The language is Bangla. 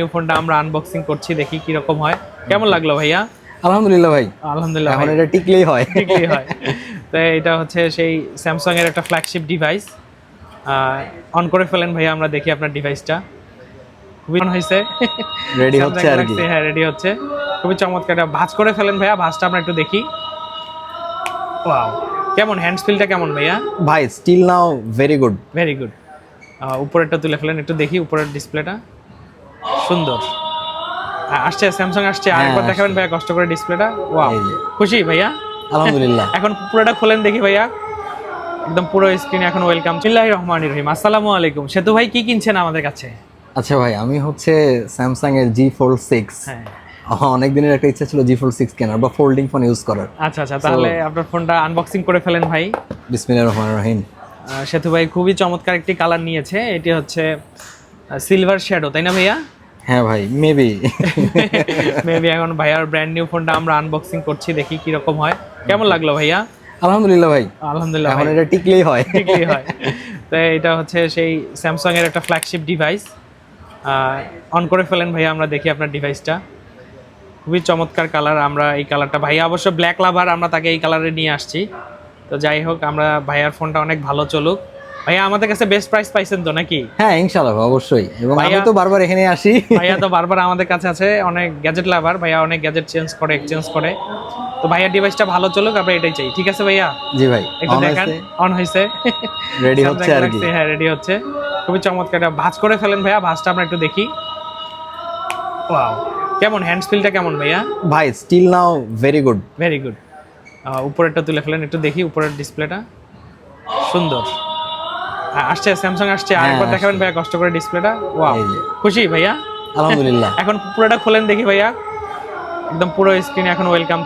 নিউ ফোনটা আমরা আনবক্সিং করছি, দেখি কি রকম হয়। কেমন লাগলো ভাইয়া? আলহামদুলিল্লাহ ভাই। আলহামদুলিল্লাহ এখন ভাই, এটা টিকলেই হয়। ঠিকই হয়। তো এটা হচ্ছে সেই স্যামসাং এর একটা ফ্ল্যাগশিপ ডিভাইস। অন করে ফেলেন ভাইয়া, আমরা দেখি আপনার ডিভাইসটা। খুবই অন হয়েছে, রেডি স্যামসাং হচ্ছে আর কি। গ্যালাক্সি, হ্যাঁ রেডি হচ্ছে। খুবই চমৎকার। এটা ভাঁজ করে ফেলেন ভাইয়া, ভাঁজটা আমরা একটু দেখি। ওয়াও, কেমন হ্যান্ডস ফিলটা কেমন ভাইয়া? ভাই still now very good. Very good. উপরেরটা তুলে ফেলেন, একটু দেখি উপরের ডিসপ্লেটা। সুন্দর। আসছে স্যামসাং আসছে, আরেকবার দেখাবেন ভাইয়া কষ্ট করে ডিসপ্লেটা। ওয়াও, এই যে। খুশি ভাইয়া? আলহামদুলিল্লাহ। এখন পুরোটা খোলেন দেখি ভাইয়া, একদম পুরো স্ক্রিন এখন ওয়েলকাম। বিসমিল্লাহির রহমানির রহিম। আসসালামু আলাইকুম। সেতু ভাই, কি কিনছেন আমাদের কাছে? আচ্ছা ভাই, আমি হচ্ছে স্যামসাং এর G4 6। হ্যাঁ, অনেক দিনের একটা ইচ্ছা ছিল G4 6 কেনার বা ফোল্ডিং ফোন ইউজ করার। আচ্ছা আচ্ছা, তাহলে আপনার ফোনটা আনবক্সিং করে ফেলেন ভাই। বিসমিল্লাহির রহমানির রহিম। সেতু ভাই খুবই চমৎকার একটি কালার নিয়েছে, এটি হচ্ছে সিলভার শ্যাডো, তাই না ভাইয়া? হ্যাঁ ভাই, মেবি। মেবি। এখন ভাইয়ার ব্র্যান্ড নিউ ফোনটা আমরা আনবক্সিং করছি, দেখি কি রকম হয়। কেমন লাগলো ভাইয়া? আলহামদুলিল্লাহ ভাই। আলহামদুলিল্লাহ এখন ভাই, এটা টিকলেই হয়। ঠিকই হয়। তো এটা হচ্ছে সেই স্যামসাং এর একটা ফ্ল্যাগশিপ ডিভাইস। অন করে ফেলেন ভাইয়া, আমরা দেখি আপনার ডিভাইসটা। খুবই চমৎকার কালার। আমরা এই কালারটা, ভাইয়া অবশ্য ব্ল্যাক লাভার, আমরা তাকে এই কালারে নিয়ে আসছি। তো যাই হোক, আমরা ভাইয়ার ফোনটা অনেক ভালো চলুক। ভাইয়া আমাদের কাছে বেস্ট প্রাইস পাইছেন তো নাকি? হ্যাঁ ইনশাআল্লাহ অবশ্যই, এবং আমি তো বারবার এখানে আসি। ভাইয়া তো বারবার আমাদের কাছে আছে, অনেক গ্যাজেট লাভার ভাইয়া, অনেক গ্যাজেট চেঞ্জ করে, এক্সচেঞ্জ করে। তো ভাইয়ার ডিভাইসটা ভালো চলুক, আমরা এটাই চাই। ঠিক আছে ভাইয়া? জি ভাই, একটু দেখান। অন হয়েছে, রেডি হচ্ছে আর কি। হ্যাঁ রেডি হচ্ছে। খুবই চমৎকার। এটা ভাঁজ করে ফেলেন ভাইয়া, ভাঁজটা আমরা একটু দেখি। ওয়াও, কেমন হ্যান্ডস ফিলটা কেমন ভাইয়া? ভাই still now very good. Very good. উপরেরটা তুলে ফেলেন, একটু দেখি উপরের ডিসপ্লেটা। সুন্দর। আসছে স্যামসাং আসছে, আরেকবার দেখাবেন ভাইয়া কষ্ট করে ডিসপ্লেটা। ওয়াও, এই যে। খুশি ভাইয়া? আলহামদুলিল্লাহ। এখন পুরোটা খোলেন দেখি ভাইয়া, একদম পুরো স্ক্রিন এখন ওয়েলকাম।